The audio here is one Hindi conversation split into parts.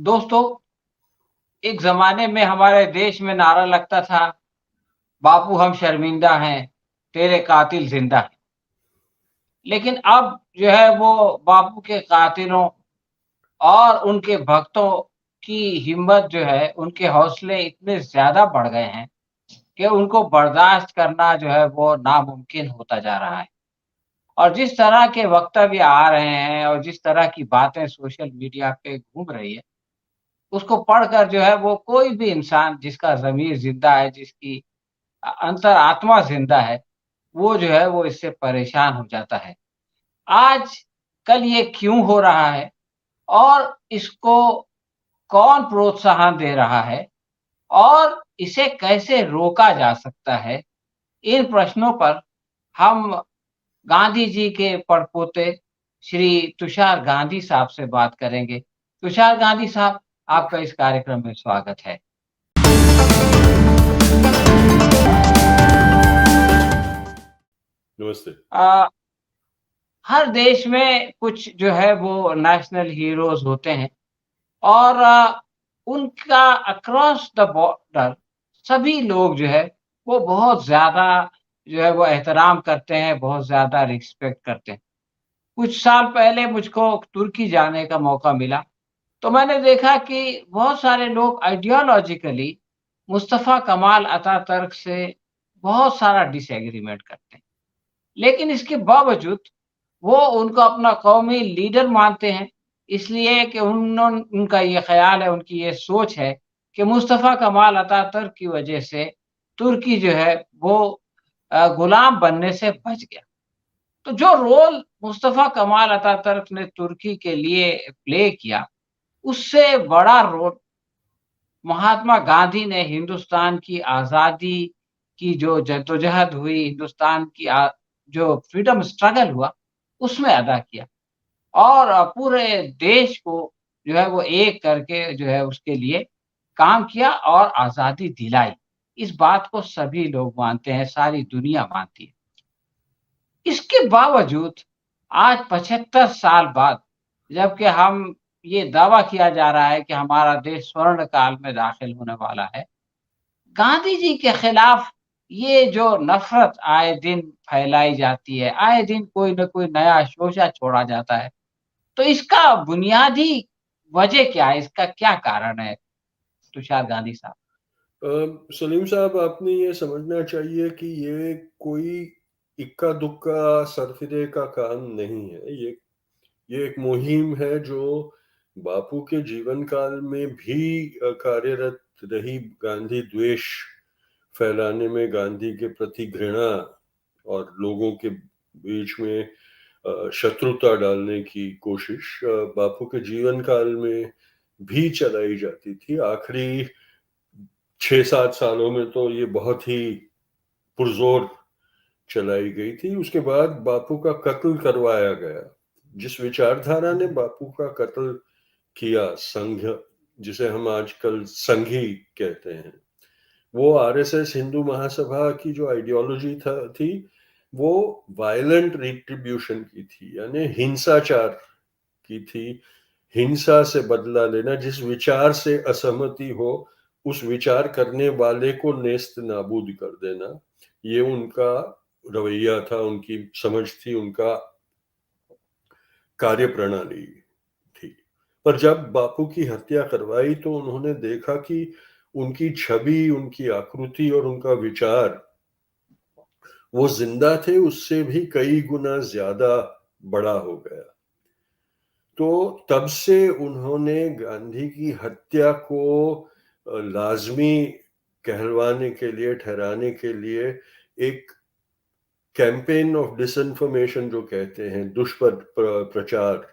दोस्तों, एक ज़माने में हमारे देश में नारा लगता था, बापू हम शर्मिंदा हैं, तेरे कातिल ज़िंदा हैं। लेकिन अब जो है वो बापू के कातिलों और उनके भक्तों की हिम्मत जो है, उनके हौसले इतने ज़्यादा बढ़ गए हैं कि उनको बर्दाश्त करना जो है वो नामुमकिन होता जा रहा है। और जिस तरह के वक्तव्य आ रहे हैं और जिस तरह की बातें सोशल मीडिया पे घूम रही है, उसको पढ़कर जो है वो कोई भी इंसान जिसका ज़मीर ज़िंदा है, जिसकी अंतरात्मा ज़िंदा है, वो जो है वो इससे परेशान हो जाता है। आज कल ये क्यों हो रहा है और इसको कौन प्रोत्साहन दे रहा है और इसे कैसे रोका जा सकता है? इन प्रश्नों पर हम गांधी जी के पड़पोते श्री तुषार गांधी साहब से बात करेंगे। तुषार गांधी साहब, आपका इस कार्यक्रम में स्वागत है। नमस्ते। अ, हर देश में कुछ जो है वो नेशनल हीरोज़ होते हैं और उनका अक्रॉस द बॉर्डर सभी लोग जो है वो बहुत ज़्यादा जो है वो एहतराम करते हैं, बहुत ज़्यादा रिस्पेक्ट करते हैं। कुछ साल पहले मुझको तुर्की जाने का मौका मिला, तो मैंने देखा कि बहुत सारे लोग आइडियोलॉजिकली मुस्तफ़ा कमाल अतातुर्क से बहुत सारा डिसएग्रीमेंट करते हैं। लेकिन इसके बावजूद वो उनको अपना कौमी लीडर मानते हैं, इसलिए कि उनका ये ख़्याल है, उनकी ये सोच है कि मुस्तफ़ा कमाल अतातुर्क की वजह से तुर्की जो है वो गुलाम बनने से बच गया। तो जो रोल मुस्तफ़ा कमाल अतातुर्क ने तुर्की के लिए प्ले किया, उससे बड़ा रोल महात्मा गांधी ने हिंदुस्तान की आज़ादी की जो जद्दोजहद हुई, हिंदुस्तान की जो फ्रीडम स्ट्रगल हुआ, उसमें अदा किया और पूरे देश को जो है वो एक करके जो है उसके लिए काम किया और आज़ादी दिलाई। इस बात को सभी लोग मानते हैं, सारी दुनिया मानती है। इसके बावजूद आज 75 साल बाद जबकि हम ये दावा किया जा रहा है कि हमारा देश स्वर्ण काल में दाखिल होने वाला है, गांधी जी के खिलाफ ये जो नफ़रत आए दिन फैलाई जाती है, आए दिन कोई न कोई नया शोषा छोड़ा जाता है। तो इसका बुनियादी वजह क्या है? इसका क्या कारण है, तुषार गांधी साहब? सलीम साहब, आपने ये समझना चाहिए कि ये कोई इक्का-दुक्का सरफिरे का काम नहीं है। ये एक मुहिम है जो बापू के जीवन काल में भी कार्यरत रही। गांधी द्वेष फैलाने में, गांधी के प्रति घृणा और लोगों के बीच में शत्रुता डालने की कोशिश बापू के जीवन काल में भी चलाई जाती थी। आखिरी 6-7 सालों में तो ये बहुत ही पुरजोर चलाई गई थी। उसके बाद बापू का कत्ल करवाया गया। जिस विचारधारा ने बापू का कत्ल किया, संघ, जिसे हम आजकल संघी कहते हैं, वो आरएसएस हिंदू महासभा की जो आइडियोलॉजी थी, वो वायलेंट रिट्रीब्यूशन की थी, यानी हिंसाचार की थी। हिंसा से बदला लेना, जिस विचार से असहमति हो उस विचार करने वाले को नेस्त नाबूद कर देना, ये उनका रवैया था, उनकी समझ थी, उनका कार्य प्रणाली थी। पर जब बापू की हत्या करवाई तो उन्होंने देखा कि उनकी छवि, उनकी आकृति और उनका विचार, वो जिंदा थे उससे भी कई गुना ज्यादा बड़ा हो गया। तो तब से उन्होंने गांधी की हत्या को लाजमी कहलवाने के लिए, ठहराने के लिए, एक कैंपेन ऑफ डिसइंफॉर्मेशन जो कहते हैं, दुष्प्रचार,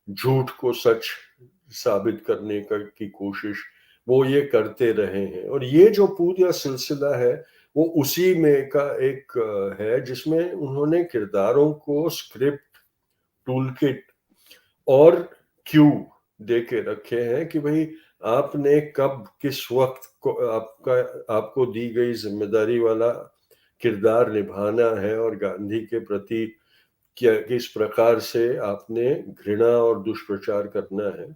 झूठ को सच साबित करने की कोशिश, वो ये करते रहे हैं। और ये जो पूरा सिलसिला है वो उसी में का एक है, जिसमें उन्होंने किरदारों को स्क्रिप्ट, टूल किट और क्यू दे के रखे हैं कि भाई आपने कब, किस वक्त को आपको दी गई जिम्मेदारी वाला किरदार निभाना है और गांधी के प्रति क्या, किस प्रकार से आपने घृणा और दुष्प्रचार करना है।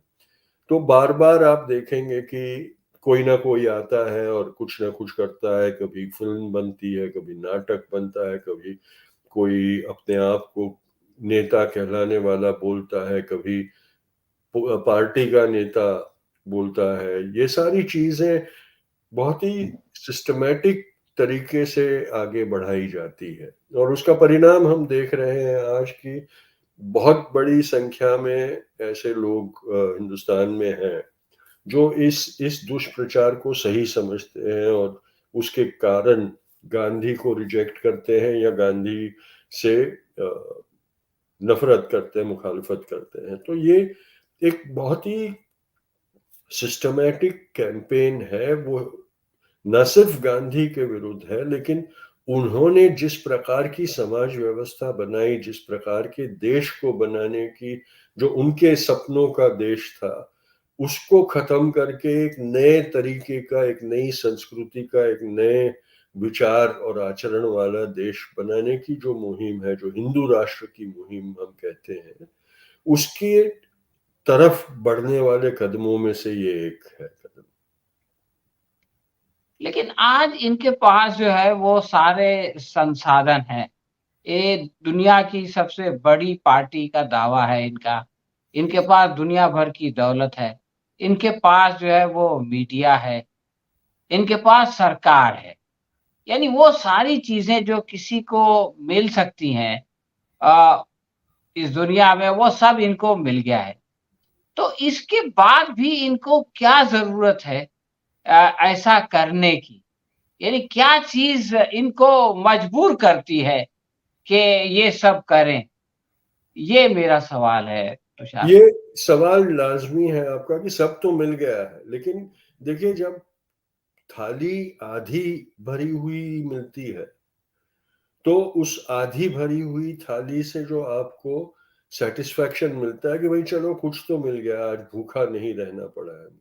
तो बार-बार आप देखेंगे कि कोई ना कोई आता है और कुछ ना कुछ करता है, कभी फ़िल्म बनती है, कभी नाटक बनता है, कभी कोई अपने आप को नेता कहलाने वाला बोलता है, कभी पार्टी का नेता बोलता है। ये सारी चीज़ें बहुत ही सिस्टमैटिक तरीके से आगे बढ़ाई जाती है और उसका परिणाम हम देख रहे हैं आज की बहुत बड़ी संख्या में ऐसे लोग हिंदुस्तान में हैं जो इस दुष्प्रचार को सही समझते हैं और उसके कारण गांधी को रिजेक्ट करते हैं या गांधी से नफरत करते हैं, मुखालफत करते हैं। तो ये एक बहुत ही सिस्टमैटिक कैंपेन है। वो न सिर्फ गांधी के विरुद्ध है, लेकिन उन्होंने जिस प्रकार की समाज व्यवस्था बनाई, जिस प्रकार के देश को बनाने की, जो उनके सपनों का देश था, उसको खत्म करके एक नए तरीके का, एक नई संस्कृति का, एक नए विचार और आचरण वाला देश बनाने की जो मुहिम है, जो हिंदू राष्ट्र की मुहिम हम कहते हैं, उसके तरफ बढ़ने वाले कदमों में से ये एक है कदम। लेकिन आज इनके पास जो है वो सारे संसाधन हैं। ये दुनिया की सबसे बड़ी पार्टी का दावा है इनका। इनके पास दुनिया भर की दौलत है। इनके पास जो है वो मीडिया है। इनके पास सरकार है। यानी वो सारी चीज़ें जो किसी को मिल सकती हैं अ, इस दुनिया में वो सब इनको मिल गया है। तो इसके बाद भी इनको क्या ज़रूरत है अ, ऐसा करने की? यानी क्या चीज़ इनको मजबूर करती है कि ये सब करें? ये मेरा सवाल है तुषार। ये सवाल लाज़मी है आपका कि सब तो मिल गया है, लेकिन देखिए जब थाली आधी भरी हुई मिलती है, तो उस आधी भरी हुई थाली से जो आपको सैटिस्फैक्शन मिलता है कि भाई चलो कुछ तो मिल गया, आज भूखा नहीं रहना पड़ा है मुझे।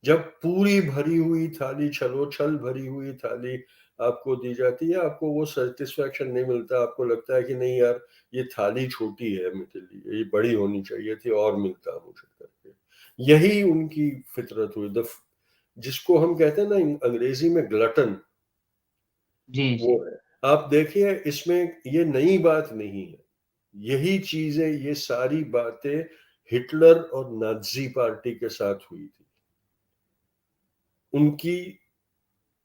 जब पूरी भरी हुई थाली, छलोछल भरी हुई थाली आपको दी जाती है, आपको वो सैटिस्फैक्शन नहीं मिलता, आपको लगता है कि नहीं यार, ये थाली छोटी है मेरे लिए, ये बड़ी होनी चाहिए थी और मिलता मुझे करके। यही उनकी फितरत हुई, जिसको हम कहते हैं ना अंग्रेजी में ग्लटन, जी, वो जी। है। आप देखिए इसमें ये नई बात नहीं है। यही चीजें, ये सारी बातें हिटलर और नाज़ी पार्टी के साथ हुई थी। उनकी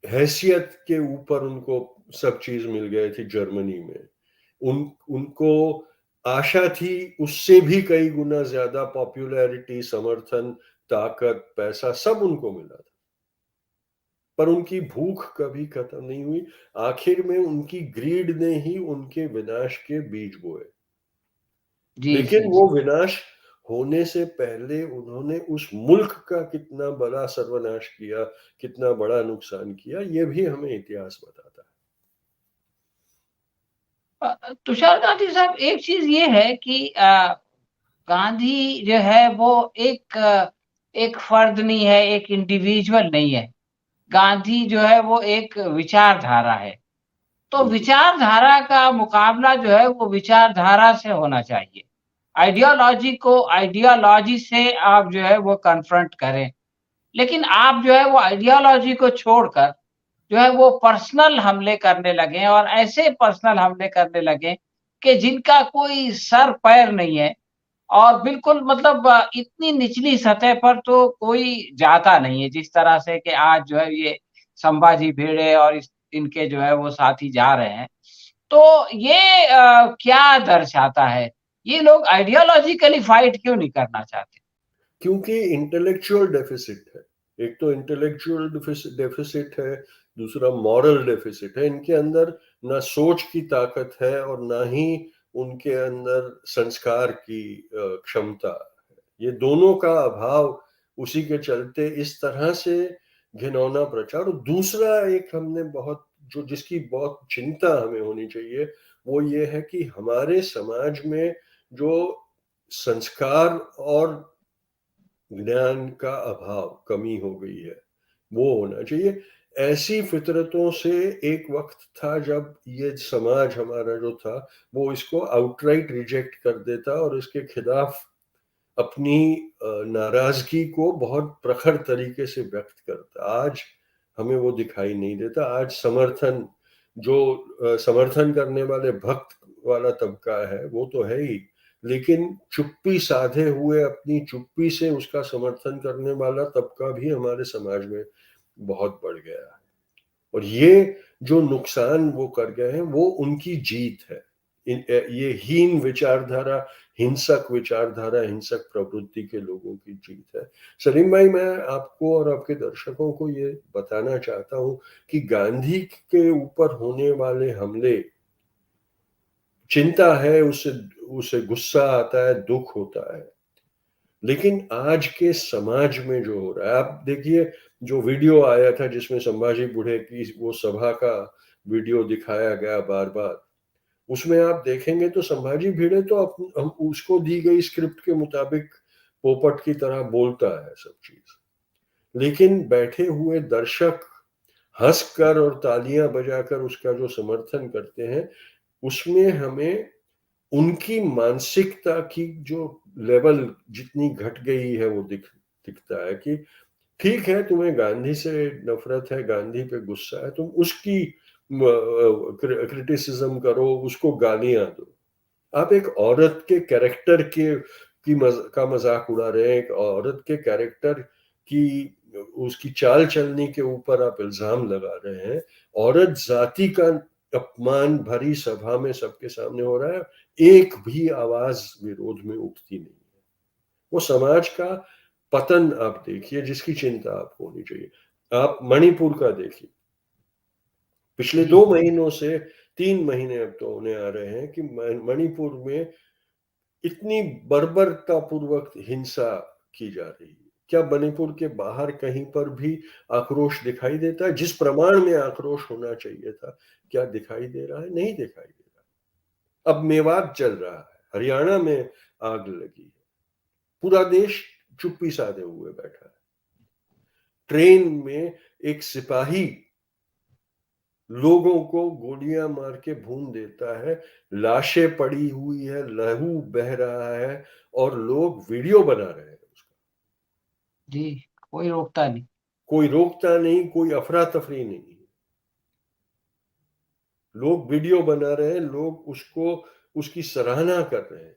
हैसियत के ऊपर उनको सब चीज मिल गए थे जर्मनी में। उनको आशा थी उससे भी कई गुना ज्यादा पॉपुलैरिटी, समर्थन, ताकत, पैसा सब उनको मिला था, पर उनकी भूख कभी खत्म नहीं हुई। आखिर में उनकी ग्रीड ने ही उनके विनाश के बीज बोए। जी, लेकिन जी, वो जी। विनाश होने से पहले उन्होंने उस मुल्क का कितना बड़ा सर्वनाश किया, कितना बड़ा नुकसान किया, ये भी हमें इतिहास बताता है। तुषार गांधी साहब एक चीज़ ये है कि गांधी जो है वो एक फ़र्द नहीं है, एक इंडिविजुअल नहीं है। गांधी जो है वो एक विचारधारा है। तो बिल्कुल। विचारधारा का मुकाबला जो है वो विचारधारा से होना चाहिए। आइडियोलॉजी को आइडियोलॉजी से आप जो है वो कन्फ्रंट करें। लेकिन आप जो है वो आइडियोलॉजी को छोड़कर जो है वो पर्सनल हमले करने लगे और ऐसे पर्सनल हमले करने लगे कि जिनका कोई सर-पैर नहीं है और बिल्कुल मतलब इतनी निचली सतह पर तो कोई जाता नहीं है, जिस तरह से कि आज जो है ये संभाजी भिड़े और इनके जो है वो साथी जा रहे हैं। तो ये क्या दर्शाता है? ये लोग आइडियोलॉजिकली फाइट क्यों नहीं करना चाहते? क्योंकि इंटेलेक्चुअल डेफिसिट है। एक तो इंटेलेक्चुअल डेफिसिट है, दूसरा मॉरल डेफिसिट है। इनके अंदर ना सोच की ताकत है और ना ही उनके अंदर संस्कार की क्षमता है। ये दोनों का अभाव, उसी के चलते इस तरह से घिनौना प्रचार। और दूसरा एक हमने बहुत, जो जिसकी बहुत चिंता हमें होनी चाहिए, वो ये है कि हमारे समाज में जो संस्कार और ज्ञान का अभाव, कमी हो गई है, वो होना चाहिए। ऐसी फितरतों से एक वक्त था जब ये समाज हमारा जो था, वो इसको आउटराइट रिजेक्ट कर देता और इसके खिलाफ अपनी नाराज़गी को बहुत प्रखर तरीके से व्यक्त करता। आज हमें वो दिखाई नहीं देता। आज समर्थन करने वाले भक्त वाला तबका है, वो तो है ही, लेकिन चुप्पी साधे हुए अपनी चुप्पी से उसका समर्थन करने वाला तबका भी हमारे समाज में बहुत बढ़ गया है। और ये जो नुकसान वो कर गए हैं, वो उनकी जीत है। ये हीन विचारधारा, हिंसक विचारधारा, हिंसक प्रवृत्ति के लोगों की जीत है। सलीम भाई, मैं आपको और आपके दर्शकों को ये बताना चाहता हूं कि गांधी के ऊपर होने वाले हमले, चिंता है, उससे उसे गुस्सा आता है, दुख होता है, लेकिन आज के समाज में जो हो रहा है, आप देखिए, जो वीडियो आया था जिसमें संभाजी बुढ़े की वो सभा का वीडियो दिखाया गया बार बार, उसमें आप देखेंगे तो संभाजी भिड़े तो हम उसको दी गई स्क्रिप्ट के मुताबिक पोपट की तरह बोलता है सब चीज, लेकिन बैठे हुए दर्शक हंसकर और तालियां बजाकर उसका जो समर्थन करते हैं, उसमें हमें उनकी मानसिकता की जो लेवल जितनी घट गई है वो दिखता है कि ठीक है, तुम्हें गांधी से नफरत है, गांधी पे गुस्सा है, तुम उसकी क्रिटिसिज्म करो, उसको गालियां दो। आप एक औरत के कैरेक्टर का मजाक उड़ा रहे हैं, एक औरत के कैरेक्टर की, उसकी चाल चलने के ऊपर आप इल्जाम लगा रहे हैं। औरत जाति का अपमान भरी सभा में सबके सामने हो रहा है, एक भी आवाज विरोध में उठती नहीं है। वो समाज का पतन आप देखिए, जिसकी चिंता आपको होनी चाहिए। आप मणिपुर का देखिए, पिछले जी, 2 महीनों से 3 महीने अब तो होने आ रहे हैं कि मणिपुर में इतनी बर्बरता पूर्वक हिंसा की जा रही है। क्या मणिपुर के बाहर कहीं पर भी आक्रोश दिखाई देता है? जिस प्रमाण में आक्रोश होना चाहिए था, क्या दिखाई दे रहा है? नहीं दिखाई दे रहा। अब मेवात चल रहा है, हरियाणा में आग लगी है, पूरा देश चुप्पी साधे हुए बैठा है। ट्रेन में एक सिपाही लोगों को गोलियां मार के भून देता है, लाशें पड़ी हुई है, लहू बह रहा है, और लोग वीडियो बना रहे हैं उसका। जी, कोई रोकता नहीं। कोई रोकता नहीं, कोई अफरा तफरी नहीं, लोग वीडियो बना रहे हैं, लोग उसकी सराहना कर रहे हैं।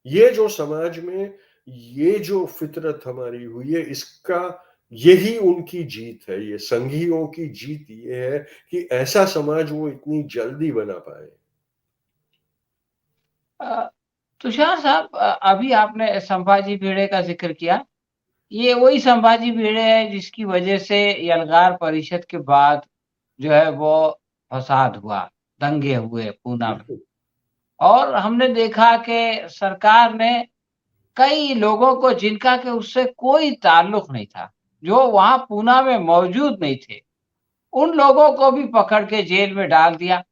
ये जो समाज में ये जो फितरत हमारी हुई है, इसका यही उनकी जीत है। ये संघियों की जीत ये है कि ऐसा समाज वो इतनी जल्दी बना पाए। अ, तुषार साहब, अभी आपने संभाजी भिड़े का ज़िक्र किया। ये वही संभाजी भिड़े है जिसकी वजह से यलगार परिषद के बाद जो है वो फसाद हुआ, दंगे हुए पूना में। बिल्कुल। और हमने देखा कि सरकार ने कई लोगों को, जिनका कि उससे कोई ताल्लुक नहीं था, जो वहाँ पूना में मौजूद नहीं थे, उन लोगों को भी पकड़ के जेल में डाल दिया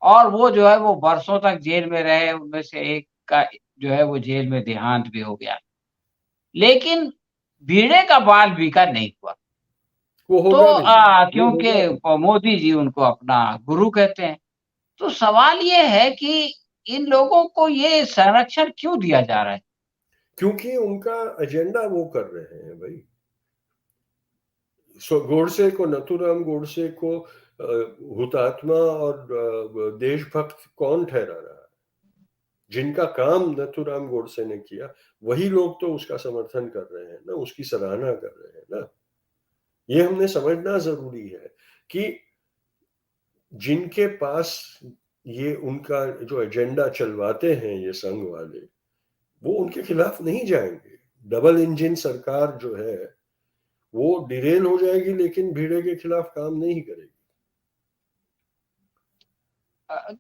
और वो जो है वो बरसों तक जेल में रहे। उनमें से एक का जो है वो जेल में देहांत भी हो गया। लेकिन भिड़े का बाल बीका नहीं हुआ। वो तो होगा नहीं, वो क्योंकि होगा नहीं। मोदी जी उनको अपना गुरु कहते हैं। तो सवाल ये है कि इन लोगों को ये संरक्षण क्यों दिया जा रहा है? क्योंकि उनका एजेंडा वो कर रहे हैं भाई। गोडसे को, नथुराम गोडसे को हुतात्मा और देशभक्त कौन ठहरा रहा है? जिनका काम नथुराम गोडसे ने किया, वही लोग तो उसका समर्थन कर रहे हैं ना, उसकी सराहना कर रहे हैं ना। ये हमने समझना जरूरी है कि जिनके पास ये उनका जो एजेंडा चलवाते हैं ये संघ वाले, वो उनके खिलाफ नहीं जाएंगे। डबल इंजन सरकार जो है वो डिरेल हो जाएगी, लेकिन भिड़े के खिलाफ काम नहीं करेगी।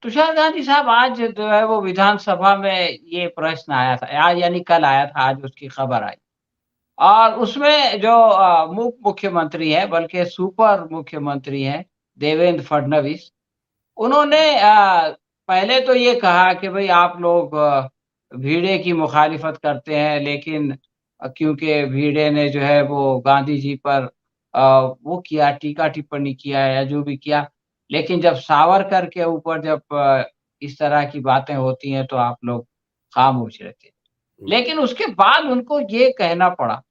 तुषार गांधी साहब, आज जो है वो विधानसभा में ये प्रश्न आया था, आज यानी कल आया था, आज उसकी खबर आई। और उसमें जो मुख्यमंत्री है, बल्कि सुपर मुख्यमंत्री हैं, देवेंद्र फडणवीस, उन्होंने पहले तो ये कहा कि भई आप लोग भिड़े की मुखालिफत करते हैं, लेकिन क्योंकि भिड़े ने जो है वो गांधी जी पर वो किया, टीका-टिप्पणी किया या जो भी किया, लेकिन जब सावरकर के ऊपर जब इस तरह की बातें होती हैं तो आप लोग खामोश रहते हैं। लेकिन उसके बाद उनको ये कहना पड़ा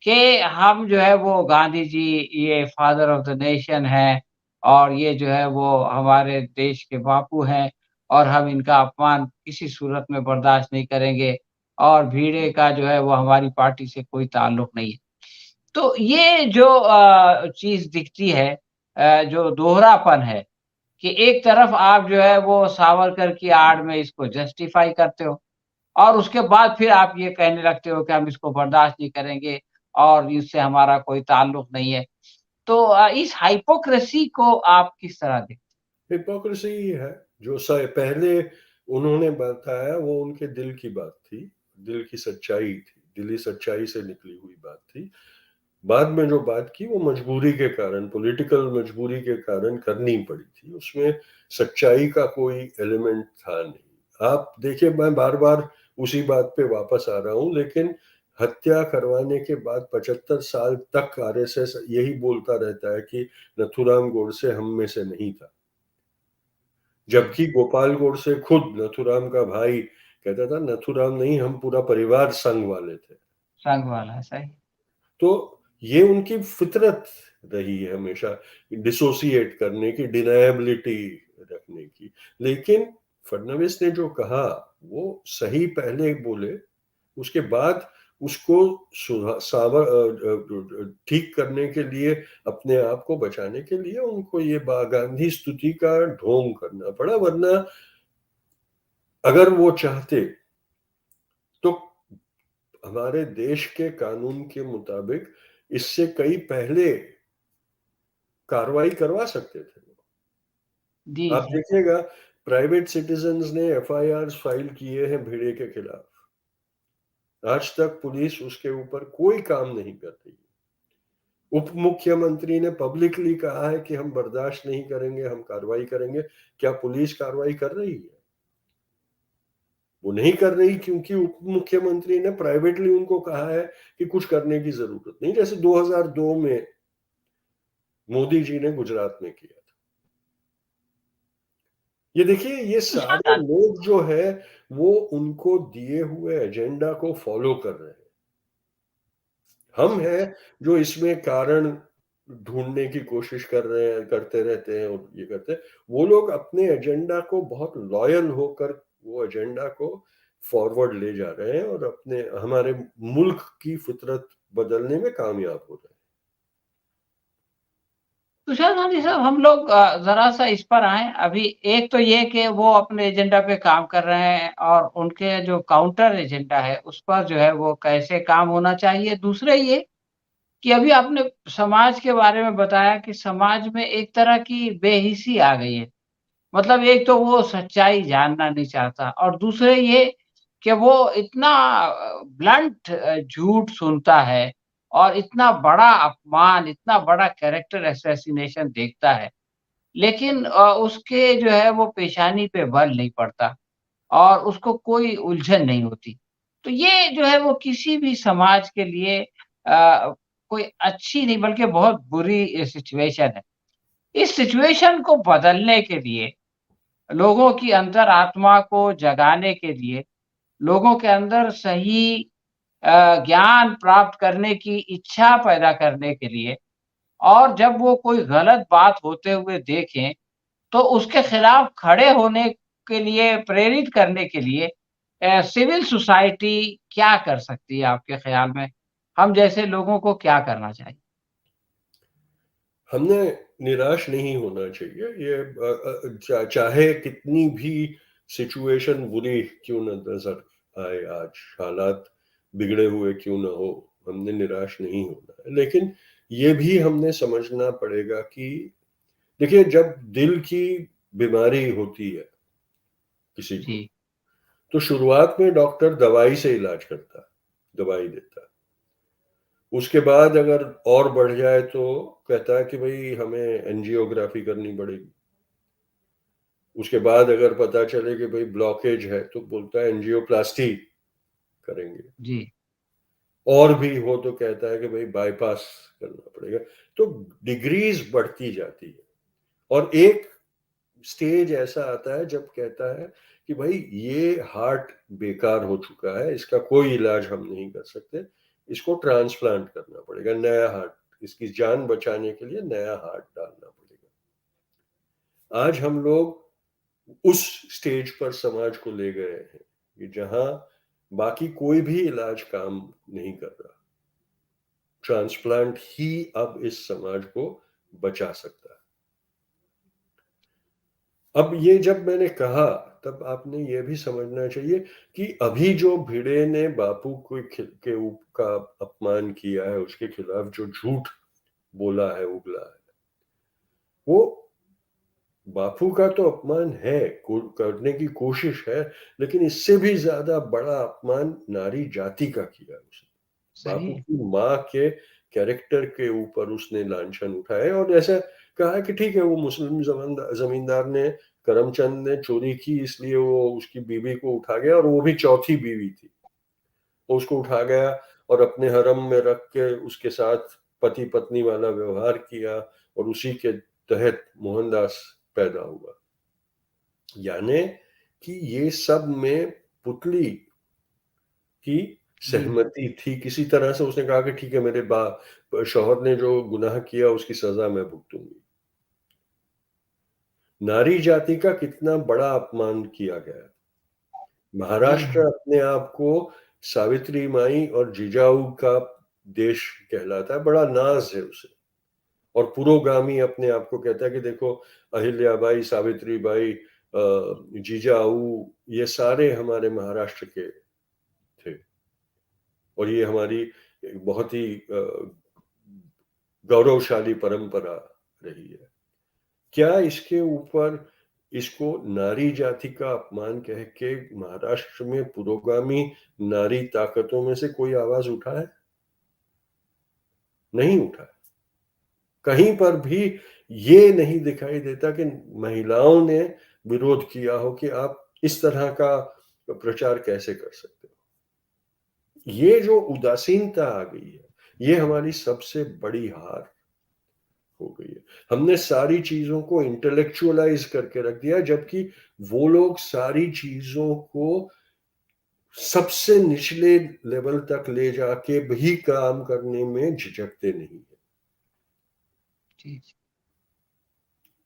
कि हम जो है वो गांधी जी ये फादर ऑफ द नेशन हैं और ये जो है वो हमारे देश के बापू हैं और हम इनका अपमान किसी सूरत में बर्दाश्त नहीं करेंगे और भिड़े का जो है वो हमारी पार्टी से कोई ताल्लुक नहीं है। तो ये जो चीज़ दिखती है जो दोहरापन है कि एक तरफ आप जो है वो सावरकर की आड़ में इसको जस्टिफाई करते हो और उसके बाद फिर आप ये कहने लगते हो कि हम इसको बर्दाश्त नहीं करेंगे और इससे हमारा कोई ताल्लुक नहीं है। तो इस हाइपोक्रेसी को आप किस तरह देखते हिपोक्रेसी ही है। जो पहले उन्होंने बताया वो उनके दिल की बात थी, दिल की सच्चाई थी, दिली सच्चाई से निकली हुई बात थी। बाद में जो बात की वो मजबूरी के कारण, पॉलिटिकल मजबूरी के कारण करनी पड़ी थी, उसमें सच्चाई का कोई एलिमेंट था नहीं। आप देखिए, मैं बार बार उसी बात पे वापस आ रहा हूँ, लेकिन हत्या करवाने के बाद 75 साल तक आरएसएस यही बोलता रहता है कि नथुराम गोडसे हम में से नहीं था, हैं? जबकि गोपाल गोडसे खुद नथुराम का भाई कहता था नथुराम नहीं, हम पूरा परिवार संघ वाले थे। संघ वाला है, सही। तो ये उनकी फितरत रही है हमेशा, डिसोसिएट करने की, डिनायबिलिटी रखने की। लेकिन फडणवीस ने जो कहा वो सही पहले बोले, उसके बाद उसको ठीक करने के लिए, अपने आप को बचाने के लिए उनको ये गांधी स्तुति का ढोंग करना पड़ा। वरना अगर वो चाहते तो हमारे देश के कानून के मुताबिक इससे कई पहले कार्रवाई करवा सकते थे। जी, आप जी। देखिएगा, प्राइवेट सिटीजन्स ने एफआईआर फाइल किए हैं भिड़े के खिलाफ, आज तक पुलिस उसके ऊपर कोई काम नहीं कर रही। उप मुख्यमंत्री ने पब्लिकली कहा है कि हम बर्दाश्त नहीं करेंगे, हम कार्रवाई करेंगे। क्या पुलिस कार्रवाई कर रही है? वो नहीं कर रही, क्योंकि उप मुख्यमंत्री ने प्राइवेटली उनको कहा है कि कुछ करने की जरूरत नहीं, जैसे 2002 में मोदी जी ने गुजरात में किया था। ये देखिए, ये सारे सुशांत, लोग जो है वो उनको दिए हुए एजेंडा को फॉलो कर रहे हैं। हम हैं जो इसमें कारण ढूंढने की कोशिश कर रहे हैं, करते रहते हैं और ये करते हैं। वो लोग अपने एजेंडा को बहुत लॉयल होकर वो एजेंडा को फॉरवर्ड ले जा रहे हैं और अपने हमारे मुल्क की फितरत बदलने में कामयाब हो रहे हैं। तुषार गांधी साहब, हम लोग ज़रा-सा इस पर आएँ। अभी एक तो ये कि वो अपने एजेंडा पे काम कर रहे हैं और उनके जो काउंटर एजेंडा है, उस पर जो है वो कैसे काम होना चाहिए। दूसरे ये कि अभी आपने समाज के बारे में बताया कि समाज में एक तरह की बेहिसी आ गई है। मतलब एक तो वो सच्चाई जानना नहीं चाहता और दूसरे ये कि वो इतना ब्लंट झूठ सुनता है और इतना बड़ा अपमान, इतना बड़ा कैरेक्टर असैसिनेशन देखता है। लेकिन उसके जो है वो पेशानी पे बल नहीं पड़ता और उसको कोई उलझन नहीं होती। तो ये जो है वो किसी भी समाज के लिए कोई अच्छी नहीं बल्कि बहुत बुरी सिचुएशन है। इस सिचुएशन को बदलने के लिए, लोगों की अंतरात्मा को जगाने के लिए, लोगों के अंदर सही ज्ञान प्राप्त करने की इच्छा पैदा करने के लिए और जब वो कोई गलत बात होते हुए देखें, तो उसके खिलाफ खड़े होने के लिए प्रेरित करने के लिए सिविल सोसाइटी क्या कर सकती है आपके ख़्याल में? हम जैसे लोगों को क्या करना चाहिए? हमने निराश नहीं होना चाहिए। ये चाहे कितनी भी सिचुएशन बुरी क्यों न नजर आए, आज हालात बिगड़े हुए क्यों ना हो, हमने निराश नहीं होना है। लेकिन ये भी हमने समझना पड़ेगा कि देखिए, जब दिल की बीमारी होती है किसी को, जी, तो शुरुआत में डॉक्टर दवाई से इलाज करता है, दवाई देता है। उसके बाद अगर और बढ़ जाए तो कहता है कि भाई हमें एंजियोग्राफी करनी पड़ेगी। उसके बाद अगर पता चले कि भाई ब्लॉकेज है तो बोलता है एंजियोप्लास्टी करेंगे। जी। और भी हो तो कहता है कि भाई बाईपास करना पड़ेगा। तो डिग्रीज बढ़ती जाती है और एक स्टेज ऐसा आता है जब कहता है कि भाई ये हार्ट बेकार हो चुका है, इसका कोई इलाज हम नहीं कर सकते, इसको ट्रांसप्लांट करना पड़ेगा, नया हार्ट, इसकी जान बचाने के लिए नया हार्ट डालना पड़ेगा। आज हम लोग उस स्टेज पर समाज को ले गए हैं कि जहां बाकी कोई भी इलाज काम नहीं कर रहा, ट्रांसप्लांट ही अब इस समाज को बचा सकता है। अब ये जब मैंने कहा तब आपने ये भी समझना चाहिए कि अभी जो भिड़े ने बापू का अपमान किया है, उसके खिलाफ जो झूठ बोला है, उगला है, वो बापू का तो अपमान है, करने की कोशिश है, लेकिन इससे भी ज्यादा बड़ा अपमान नारी जाति का किया उसने। सही बापू है। की माँ के कैरेक्टर के ऊपर उसने लांछन उठाया और ऐसा कहा कि ठीक है, वो मुस्लिम जमींदार ने, करमचंद ने चोरी की, इसलिए वो उसकी बीवी को उठा गया, और वो भी चौथी बीवी थी, वो उसको उठा गया और अपने हरम में रख के उसके साथ पति पत्नी वाला व्यवहार किया, और उसी के तहत मोहनदास पैदा हुआ। यानी कि ये सब में पुतली की जी। सहमति थी, किसी तरह से उसने कहा कि ठीक है, मेरे शौहर ने जो गुनाह किया उसकी सजा मैं भुगतूंगी। नारी जाति का कितना बड़ा अपमान किया गया। जी महाराष्ट्र हाँ। अपने आप को सावित्री माई और जिजाऊ का देश कहलाता है, बड़ा नाज है उसे, और पुरोगामी अपने आप को कहता है कि देखो, अहिल्याबाई, सावित्री बाई, जिजाऊ, ये सारे हमारे महाराष्ट्र के थे, और ये हमारी बहुत ही गौरवशाली परंपरा रही है। क्या इसके ऊपर इसको नारी जाति का अपमान कह के महाराष्ट्र में पुरोगामी नारी ताकतों में से कोई आवाज उठा है? नहीं उठा। कहीं पर भी ये नहीं दिखाई देता कि महिलाओं ने विरोध किया हो कि आप इस तरह का प्रचार कैसे कर सकते हो। ये जो उदासीनता आ गई है, ये हमारी सबसे बड़ी हार हो गई है। हमने सारी चीजों को इंटेलेक्चुअलाइज करके रख दिया, जबकि वो लोग सारी चीजों को सबसे निचले लेवल तक ले जाके भी काम करने में झिझकते नहीं है। जी।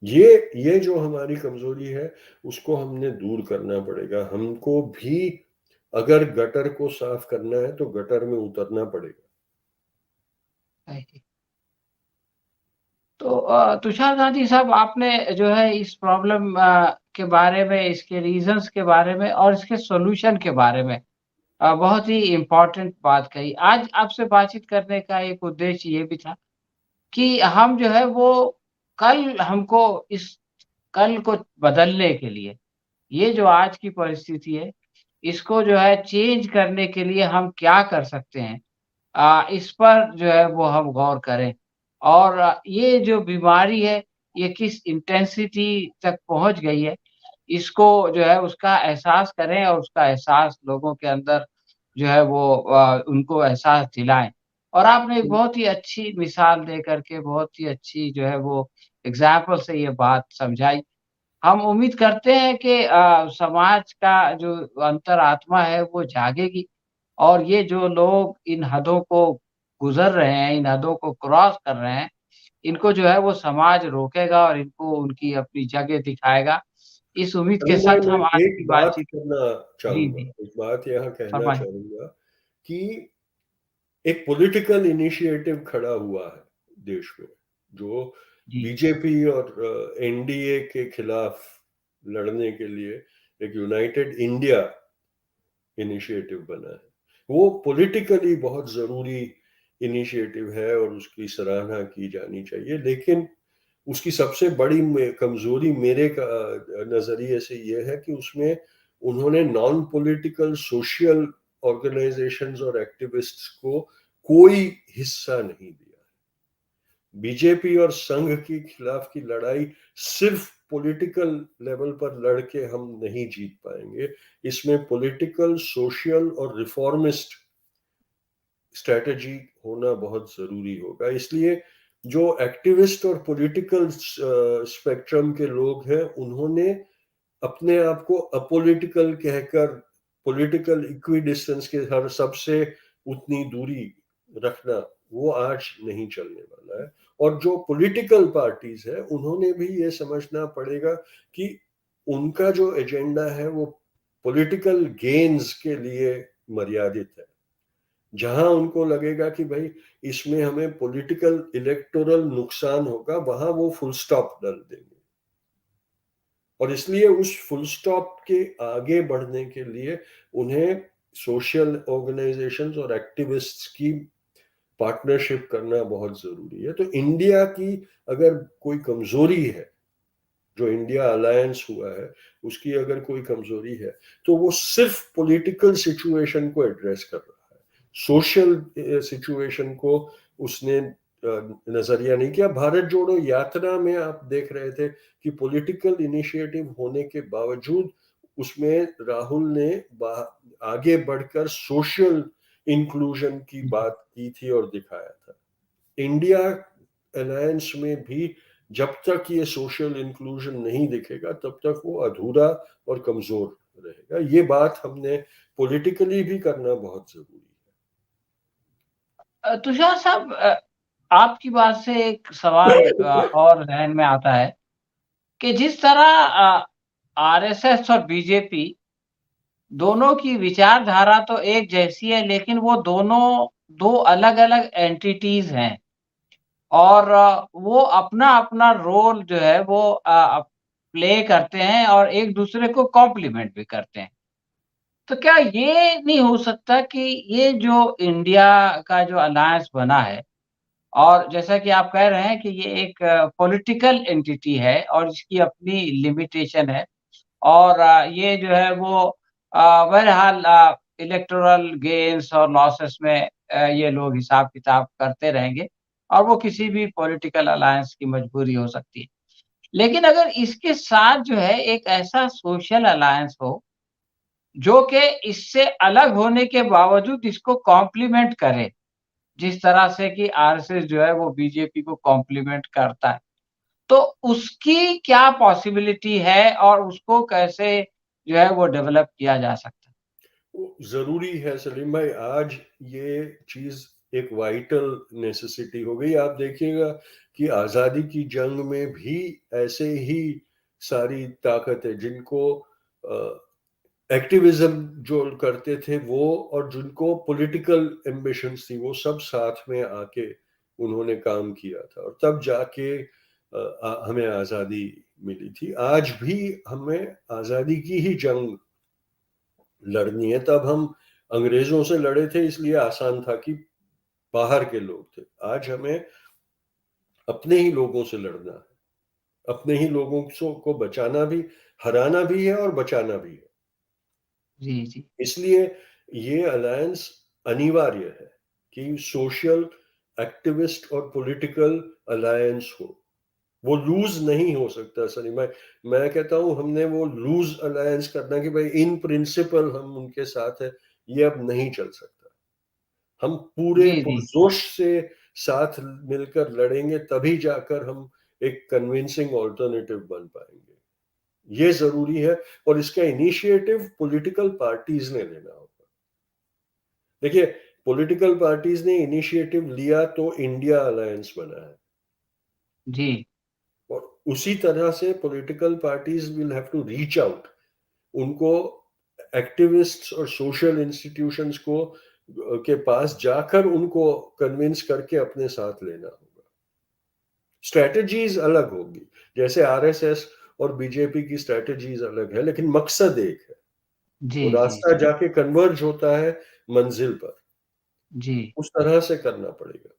ये जो हमारी कमजोरी है, उसको हमने दूर करना पड़ेगा। हमको भी अगर गटर को साफ करना है तो गटर में उतरना पड़ेगा। सही। तो तुषार गांधी साहब, आपने जो है इस प्रॉब्लम के बारे में, इसके रीजंस के बारे में और इसके सॉल्यूशन के बारे में बहुत ही इम्पोर्टेंट बात कही। आज आपसे बातचीत करने का एक उद्देश्य ये भी था कि हम जो है वो हमको इस कल को बदलने के लिए, ये जो आज की परिस्थिति है, इसको जो है चेंज करने के लिए हम क्या कर सकते हैं? इस पर जो है वो हम गौर करें, और ये जो बीमारी है, ये किस इंटेंसिटी तक पहुँच गई है, इसको जो है उसका एहसास करें और उसका एहसास लोगों के अंदर जो है वो उनको एहसास दिलाएँ। और आपने एक बहुत ही अच्छी मिसाल दे कर के, बहुत ही अच्छी जो है वो एग्ज़ाम्पल से ये बात समझाई। हम उम्मीद करते हैं कि समाज का जो अंतरात्मा है वो जागेगी, और ये जो लोग इन हदों को गुज़र रहे हैं, इन हदों को क्रॉस कर रहे हैं, इनको जो है वो समाज रोकेगा और इनको उनकी अपनी जगह दिखाएगा। इस उम्मीद के सलीम भाई, साथ मैं हम आज एक की बात बातचीत। करना जी, चाहूंगा, जी, एक बात यहाँ कहना फरमाइए। चाहूंगा कि एक पॉलिटिकल इनिशिएटिव खड़ा हुआ है देश में, जो जी, बीजेपी और एनडीए के खिलाफ लड़ने के लिए एक यूनाइटेड इंडिया इनिशिएटिव बना है। वो पॉलिटिकली बहुत जरूरी इनिशिएटिव है और उसकी सराहना की जानी चाहिए, लेकिन उसकी सबसे बड़ी कमजोरी मेरे नजरिए से ये है कि उसमें उन्होंने नॉन पॉलिटिकल सोशल ऑर्गेनाइजेशंस और एक्टिविस्ट्स को कोई हिस्सा नहीं दिया। बीजेपी और संघ के खिलाफ की लड़ाई सिर्फ पॉलिटिकल लेवल पर लड़के हम नहीं जीत पाएंगे। इसमें पॉलिटिकल, सोशल और रिफॉर्मिस्ट स्ट्रेटजी होना बहुत जरूरी होगा। इसलिए जो एक्टिविस्ट और पॉलिटिकल स्पेक्ट्रम के लोग हैं, उन्होंने अपने आप को अपोलिटिकल कहकर पॉलिटिकल इक्विडिस्टेंस के हर सबसे उतनी दूरी रखना, वो आज नहीं चलने वाला है। और जो पॉलिटिकल पार्टीज है, उन्होंने भी ये समझना पड़ेगा कि उनका जो एजेंडा है वो पॉलिटिकल गेन्स के लिए मर्यादित है। जहां उनको लगेगा कि भाई इसमें हमें पॉलिटिकल इलेक्टोरल नुकसान होगा, वहां वो फुल स्टॉप डाल देंगे। और इसलिए उस फुल स्टॉप के आगे बढ़ने के लिए उन्हें सोशल ऑर्गेनाइजेशंस और एक्टिविस्ट्स की पार्टनरशिप करना बहुत जरूरी है। तो इंडिया की अगर कोई कमजोरी है, जो इंडिया अलायंस हुआ है, उसकी अगर कोई कमजोरी है, तो वो सिर्फ पॉलिटिकल सिचुएशन को एड्रेस कर रहा है, सोशल सिचुएशन को उसने नजरिया नहीं किया। भारत जोड़ो यात्रा में आप देख रहे थे कि पॉलिटिकल इनिशिएटिव होने के बावजूद उसमें राहुल ने आगे बढ़कर सोशल इंक्लूजन की बात की थी और दिखाया था। इंडिया अलायंस में भी जब तक ये सोशल इंक्लूजन नहीं दिखेगा, तब तक वो अधूरा और कमजोर रहेगा। ये बात हमने पॉलिटिकली भी करना बहुत जरूरी तुषार साहब, आपकी बात से एक सवाल है। और ज़हन में आता है कि जिस तरह आरएसएस और बीजेपी दोनों की विचारधारा तो एक जैसी है, लेकिन वो दोनों 2 अलग-अलग एंटिटीज़ हैं और वो अपना-अपना रोल जो है वो प्ले करते हैं और एक-दूसरे को कॉम्प्लीमेंट भी करते हैं। तो क्या ये नहीं हो सकता कि ये जो इंडिया का जो अलायंस बना है और जैसा कि आप कह रहे हैं कि ये एक पॉलिटिकल एंटिटी है और इसकी अपनी लिमिटेशन है और ये जो है वो बहरहाल इलेक्टोरल गेन्स और लॉसेस में ये लोग हिसाब-किताब करते रहेंगे और वो किसी भी पॉलिटिकल अलायंस की मजबूरी हो सकती है। लेकिन अगर इसके साथ जो है एक ऐसा सोशल अलायंस हो, जो कि इससे अलग होने के बावजूद इसको कॉम्प्लीमेंट करे, जिस तरह से कि आरएसएस जो है वो बीजेपी को कॉम्प्लीमेंट करता है। तो उसकी क्या पॉसिबिलिटी है और उसको कैसे जो है वो डेवलप किया जा सकता है? जरूरी है सलीम भाई, आज ये चीज एक वाइटल नेसेसिटी हो गई। आप देखिएगा कि आजादी की जंग में भी ऐसे ही सारी ताकत है जिनको एक्टिविज्म जो करते थे वो, और जिनको पॉलिटिकल एम्बिशंस थी, वो सब साथ में आके उन्होंने काम किया था और तब जाके हमें आजादी मिली थी। आज भी हमें आजादी की ही जंग लड़नी है। तब हम अंग्रेजों से लड़े थे, इसलिए आसान था कि बाहर के लोग थे। आज हमें अपने ही लोगों से लड़ना है, अपने ही लोगों को बचाना भी, हराना भी है और बचाना भी है। जी, जी। इसलिए ये अलायंस अनिवार्य है कि सोशल, एक्टिविस्ट और पॉलिटिकल अलायंस हो। वो लूज नहीं हो सकता सनी। मैं कहता हूं हमने वो लूज अलायंस करना कि भाई इन प्रिंसिपल हम उनके साथ है, ये अब नहीं चल सकता। हम पूरे जी, जी। पुरजोश से साथ मिलकर लड़ेंगे, तभी जाकर हम एक कन्विंसिंग ऑल्टरनेटिव बन पाएंगे। ये जरूरी है और इसका इनिशिएटिव पॉलिटिकल पार्टीज ने लेना होगा। देखिए, पॉलिटिकल पार्टीज ने इनिशिएटिव लिया तो इंडिया अलायंस बना है, जी। और उसी तरह से political parties will have to reach out. उनको एक्टिविस्ट्स और सोशल इंस्टीट्यूशंस को के पास जाकर उनको कन्विंस करके अपने साथ लेना होगा। स्ट्रेटजीज अलग होगी, जैसे आरएसएस और बीजेपी की स्ट्रेटजीज अलग है, लेकिन मकसद एक है। जी, वो जी, रास्ता जी। जाके कन्वर्ज होता है मंजिल पर। जी। उस तरह से करना पड़ेगा।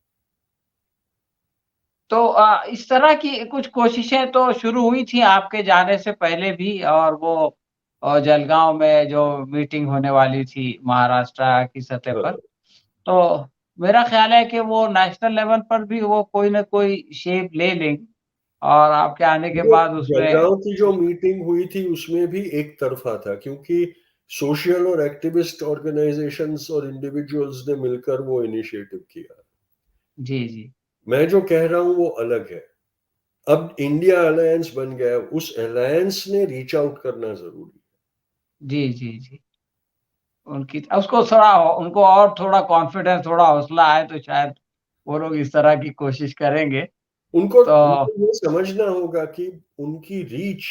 तो इस तरह की कुछ कोशिशें तो शुरू हुई थी आपके जाने से पहले भी और वो जलगाँव में जो मीटिंग होने वाली थी महाराष्ट्र की सतह पर, हाँ, तो मेरा ख्याल है कि वो नेशनल लेवल पर भी वो कोई न कोई शेप ले लेंगी और आपके आने के वो बाद उसमें जलगांव की जो मीटिंग हुई थी उसमें भी एक तरफा था, क्योंकि सोशल और एक्टिविस्ट ऑर्गेनाइजेशंस और इंडिविजुअल्स ने मिलकर वो इनिशिएटिव किया। जी, जी। मैं जो कह रहा हूँ वो अलग है। अब इंडिया अलायंस बन गया, उस अलायंस ने रीच आउट करना ज़रूरी है। जी, जी, जी। उनकी उसको थोड़ा उनको और थोड़ा कॉन्फिडेंस, थोड़ा हौसला आए तो शायद वो लोग इस तरह की कोशिश करेंगे। उनको तो उनको ये समझना होगा कि उनकी रीच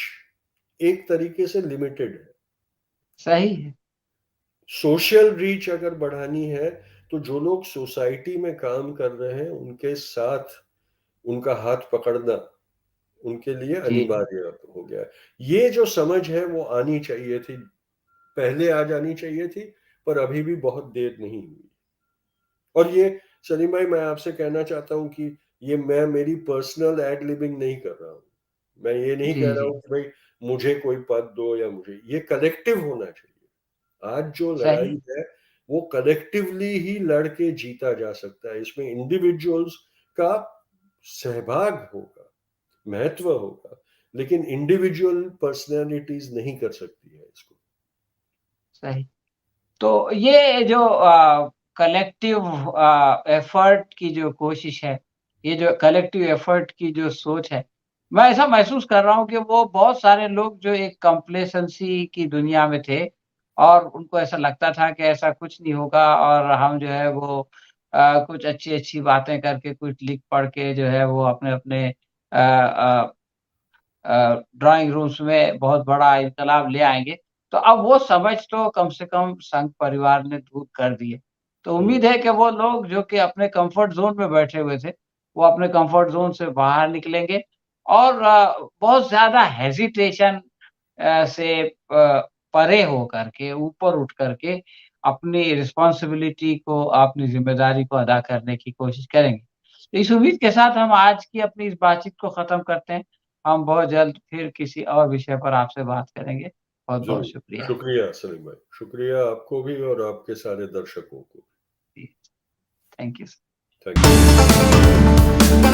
एक तरीके से लिमिटेड है। सही है। सोशल रीच अगर बढ़ानी है, तो जो लोग सोसाइटी में काम कर रहे हैं, उनके साथ उनका हाथ पकड़ना उनके लिए जी, अनिवार्य हो गया है। ये जो समझ है वो आनी चाहिए थी, पहले आ जानी चाहिए थी, पर अभी भी बहुत देर नहीं हुई। और ये सलीम भाई, मैं आपसे कहना चाहता हूँ कि ये मैं मेरी पर्सनल एड लिविंग नहीं कर रहा हूँ। मैं ये नहीं कह जी, रहा जी। हूँ कि भाई मुझे कोई पद दो या मुझे, ये कलेक्टिव होना चाहिए। आज जो सही, लड़ाई है वो कलेक्टिवली ही लड़ के जीता जा सकता है। इसमें इंडिविजुअल्स का सहभाग होगा, महत्व होगा, लेकिन इंडिविजुअल पर्सनैलिटीज नहीं कर सकती है इसको। सही। तो ये जो कलेक्टिव एफर्ट की जो कोशिश है, ये जो कलेक्टिव एफर्ट की जो सोच है, मैं ऐसा महसूस कर रहा हूँ कि वो बहुत सारे लोग जो एक कंप्लेसेंसी की दुनिया में थे और उनको ऐसा लगता था कि ऐसा कुछ नहीं होगा और हम जो है वो कुछ अच्छी-अच्छी बातें करके, कुछ लिख पढ़ के जो है वो अपने-अपने ड्राइंग रूम्स में बहुत बड़ा इनकलाब ले आएँगे। तो अब वो समझ तो कम से कम संघ परिवार ने दूर कर दी है। तो हुँ, उम्मीद है कि वो लोग जो कि अपने कम्फर्ट ज़ोन में बैठे हुए थे, वो अपने कम्फर्ट ज़ोन से बाहर निकलेंगे और बहुत ज़्यादा हेजिटेशन से परे हो करके, ऊपर उठ करके अपनी रिस्पॉन्सिबिलिटी को, अपनी ज़िम्मेदारी को अदा करने की कोशिश करेंगे। तो इस उम्मीद के साथ हम आज की अपनी इस बातचीत को ख़त्म करते हैं। हम बहुत जल्द फिर किसी और विषय पर आपसे बात करेंगे। बहुत-बहुत ज़रूर। शुक्रिया। शुक्रिया सलीम भाई। शुक्रिया आपको भी और आपके सारे दर्शकों को। जी, थैंक यू। Thank you.